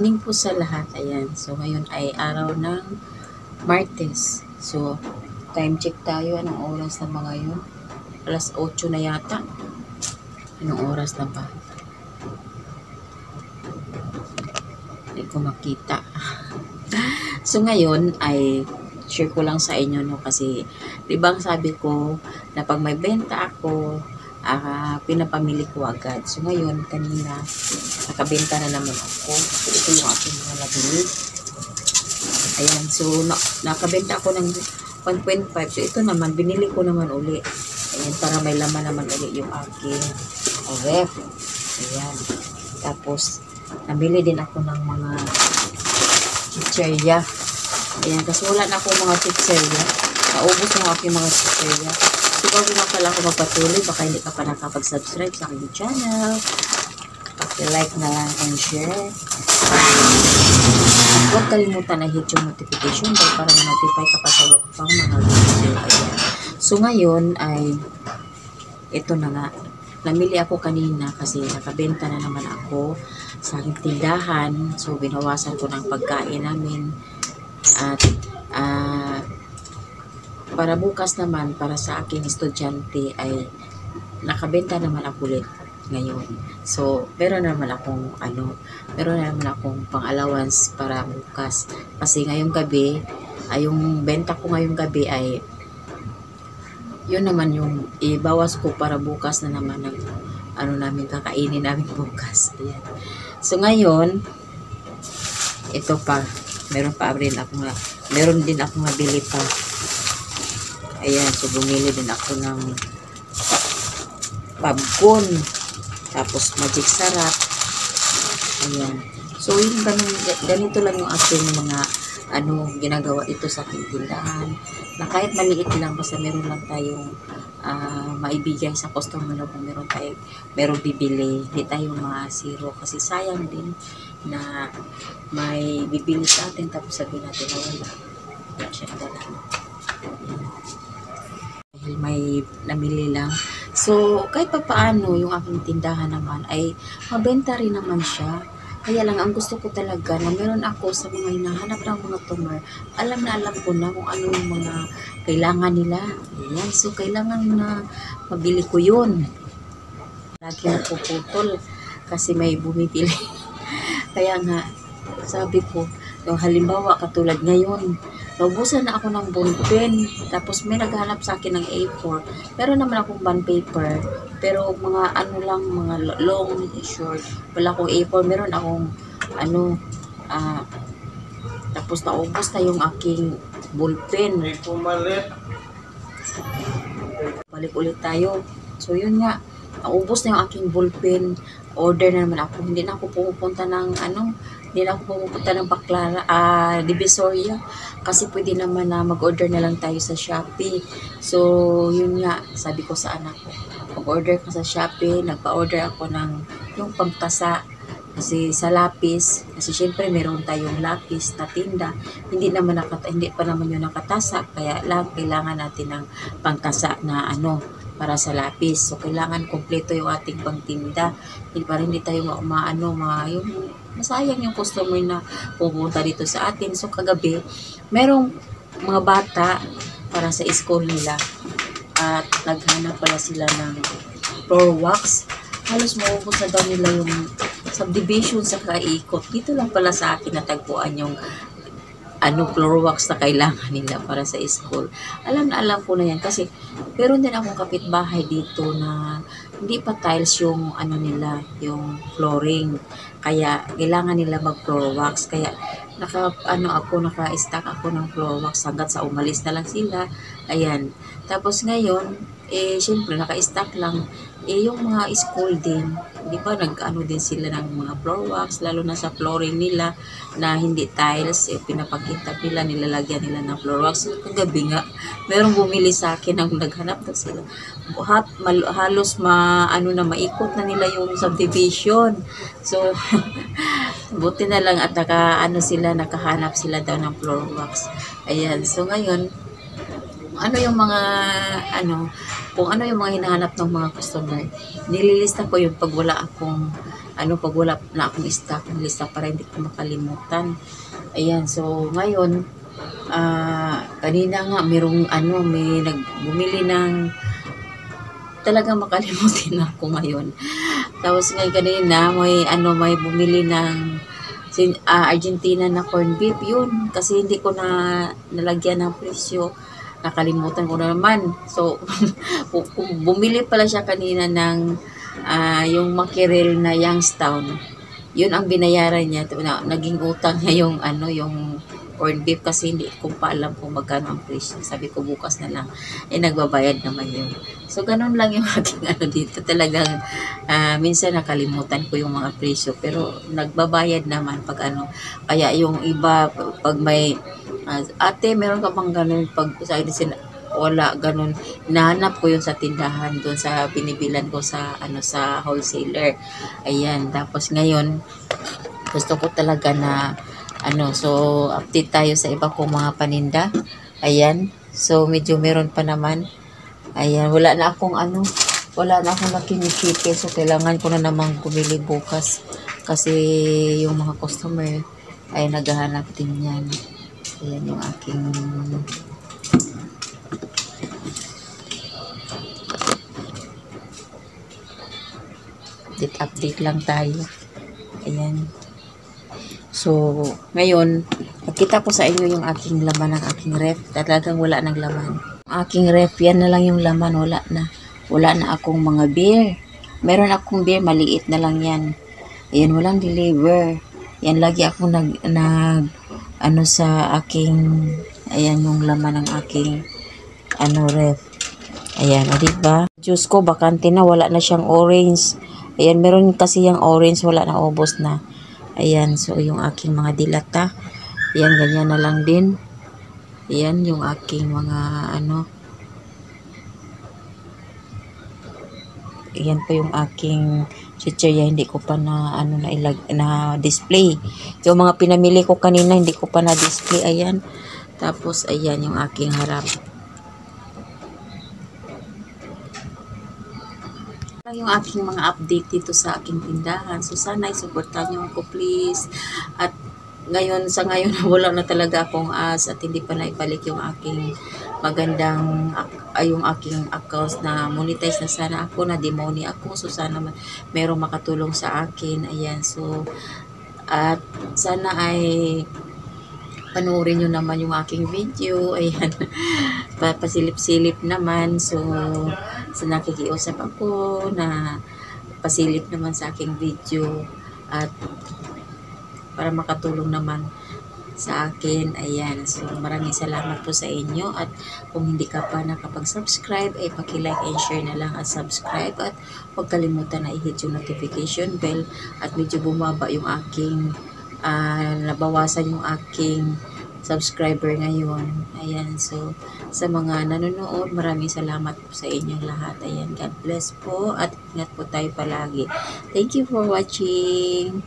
evening po sa lahat. Ayan. So, ngayon ay araw ng Martes. So, time check tayo. Anong oras na ba ngayon? Alas 8 na yata. Anong oras na ba? Hindi ko makita. So, ngayon ay share ko lang sa inyo, no? Kasi, di ba sabi ko na pag may benta ako, pinapamili ko agad. So, ngayon, kanina, nakabenta na naman ako. So, ito yung aking mga nabili. Ayan. So, nakabenta ako ng 1.5. So, ito naman, binili ko naman uli. Ayan, para may laman naman uli yung aking ref. Ayan. Tapos, nabili din ako ng mga chicherya. Ayan, kasi wala na akong mga chicherya. Naubos na aking mga chicherya. So, bago na pala ako magpatuloy, baka hindi ka pa nakapag-subscribe sa aking channel. Paki-like na lang and share. At huwag kalimutan na hit yung notification bell para ma-notify ka pa sa pang mga video. Ayan. So, ngayon ay ito na nga. Namili ako kanina kasi nakabenta na naman ako sa aking tindahan. So, binawasan ko ng pagkain namin. At para bukas naman, para sa aking estudyante ay nakabenta naman ako ulit ngayon. So, meron na naman akong pang-allowance para bukas. Kasi ngayong gabi, yung benta ko ngayong gabi ay yun naman yung ibawas ko para bukas na naman ng namin kakainin namin bukas. Ayan. So, ngayon, ito pa. Meron din ako nabili pa. Ayan, so bumili din ako ng popcorn. Tapos magic sarap. Ayan. So, yung ganito lang yung aking mga ginagawa ito sa aking tindahan. Na kahit maliit lang, basta meron lang tayong maibigay sa customer na kung meron bibili. Hindi tayo mga zero. Kasi sayang din na may bibili sa atin tapos sabihin natin na wala. Wala siyang dala. Dahil may namili lang. So, kahit pa paano yung aking tindahan naman ay mabenta rin naman siya. Kaya lang, ang gusto ko talaga na meron ako sa mga hinahanap ng mga tumer. Alam ko na kung ano yung mga kailangan nila. Ayan. So, kailangan na mabili ko yun. Lagi napuputol kasi may bumibili. Kaya nga, sabi ko, yung halimbawa katulad ngayon, naubusan na ako ng ballpen, tapos may naghanap sa akin ng A4. Pero naman akong bond paper, pero mga mga long, short, wala akong A4, meron akong tapos naubos na yung aking ballpen. May pumalit. Balik ulit tayo. So yun nga, naubos na yung aking ballpen. Order na naman ako. Hindi na ako pupunta ng Baclara, Divisoria. Kasi pwede naman na mag-order na lang tayo sa Shopee. So, yun nga, sabi ko sa anak ko, mag-order ka sa Shopee. Nagpa-order ako ng yung pangtasa. Kasi sa lapis, kasi syempre meron tayong lapis na tinda. Hindi pa naman yun nakatasa. Kaya lang, kailangan natin ng pangtasa na para sa lapis. So, kailangan kompleto yung ating pangtinda. Hindi tayo yung masayang yung customer na pupunta dito sa atin. So, kagabi, merong mga bata para sa school nila. At naghanap pala sila ng floor wax. Halos maubos na daw nila yung subdivision sa kaikot. Dito lang pala sa akin natagpuan yung floor wax na kailangan nila para sa school. Alam ko na yan kasi meron din akong kapitbahay dito na hindi pa tiles yung yung flooring. Kaya kailangan nila mag-floor wax. Kaya naka-stack ako ng floor wax hanggat sa umalis na lang sila. Ayan. Tapos ngayon, syempre naka-stack lang. Yung mga school din, di ba din sila ng mga floor wax, lalo na sa flooring nila na hindi tiles, pinapakita nila, nilalagyan nila ng floor wax. So, kagabi nga, merong bumili sa akin ang naghanap na sila. Halos maikot na nila yung subdivision. So, buti na lang at nakahanap sila daw ng floor wax. Ayan, so ngayon, kung ano yung mga hinahanap ng mga customer. Nililista ko yung pag wala akong ano, pag wala na akong stock ng lista para hindi ko makalimutan. Ayan, so ngayon, kanina nga merong ano, may nagbumili ng, talagang makalimutin ako ngayon. Tapos ngayon kanina, may bumili ng Argentina na corn beef, yun. Kasi hindi ko na nalagyan ng presyo. Nakalimutan ko na naman. So, bumili pala siya kanina ng yung mackerel na Youngstown. Yun ang binayaran niya. Naging utang niya yung yung corn beef kasi hindi ko pa alam kung magkano ang presyo. Sabi ko bukas na lang. Nagbabayad naman yun. So, ganun lang yung aking dito. Talagang minsan nakalimutan ko yung mga presyo. Pero nagbabayad naman pag Kaya yung iba, pag may ate, meron ka bang ganun? Pag wala, ganun. Nahanap ko yun sa tindahan doon sa binibilan ko sa sa wholesaler. Ayan. Tapos ngayon, gusto ko talaga na so update tayo sa iba kong mga paninda. Ayan. So medyo meron pa naman. Ayan, wala na akong nakinikipi. So kailangan ko na namang bumili bukas kasi yung mga customer ay naghahanap din yan. Ayan yung aking update lang tayo. Ayan. So, ngayon, nakita ko sa inyo yung aking laman ng aking ref. Talagang wala ng laman. Aking ref, yan na lang yung laman. Wala na. Wala na akong mga beer. Meron akong beer, maliit na lang yan. Ayan, walang deliver. Yan, lagi ako sa aking, ayan yung laman ng aking, ref. Ayan, o diba? Juice ko, bakante na, wala na siyang orange. Ayan, meron kasi yung orange, wala na, ubos na. Ayan, so yung aking mga dilata. Ayan, ganyan na lang din. Ayan, yung aking mga ayan po yung aking chichirya, hindi ko pa na display. Yung mga pinamili ko kanina, hindi ko pa na display. Ayan. Tapos, ayan yung aking harap. Yung aking mga update dito sa aking tindahan. So, sana i-supportan niyo ako, please. At sa ngayon, wala na talaga akong at hindi pa naibalik yung aking magandang, yung aking accounts na monetize na sana ako, na demoni ako. So, sana merong makatulong sa akin. Ayan. So, at sana ay panoorin nyo naman yung aking video. Ayan. Pasilip-silip naman. So, nakikiusap ako na pasilip naman sa aking video at para makatulong naman sa akin. Ayan. So, maraming salamat po sa inyo. At kung hindi ka pa nakapag-subscribe, ay paki-like and share na lang at subscribe. At huwag kalimutan na i-hit yung notification bell. At medyo bumaba yung aking, nabawasan yung aking subscriber ngayon. Ayan. So, sa mga nanonood, maraming salamat po sa inyong lahat. Ayan. God bless po at ingat po tayo palagi. Thank you for watching.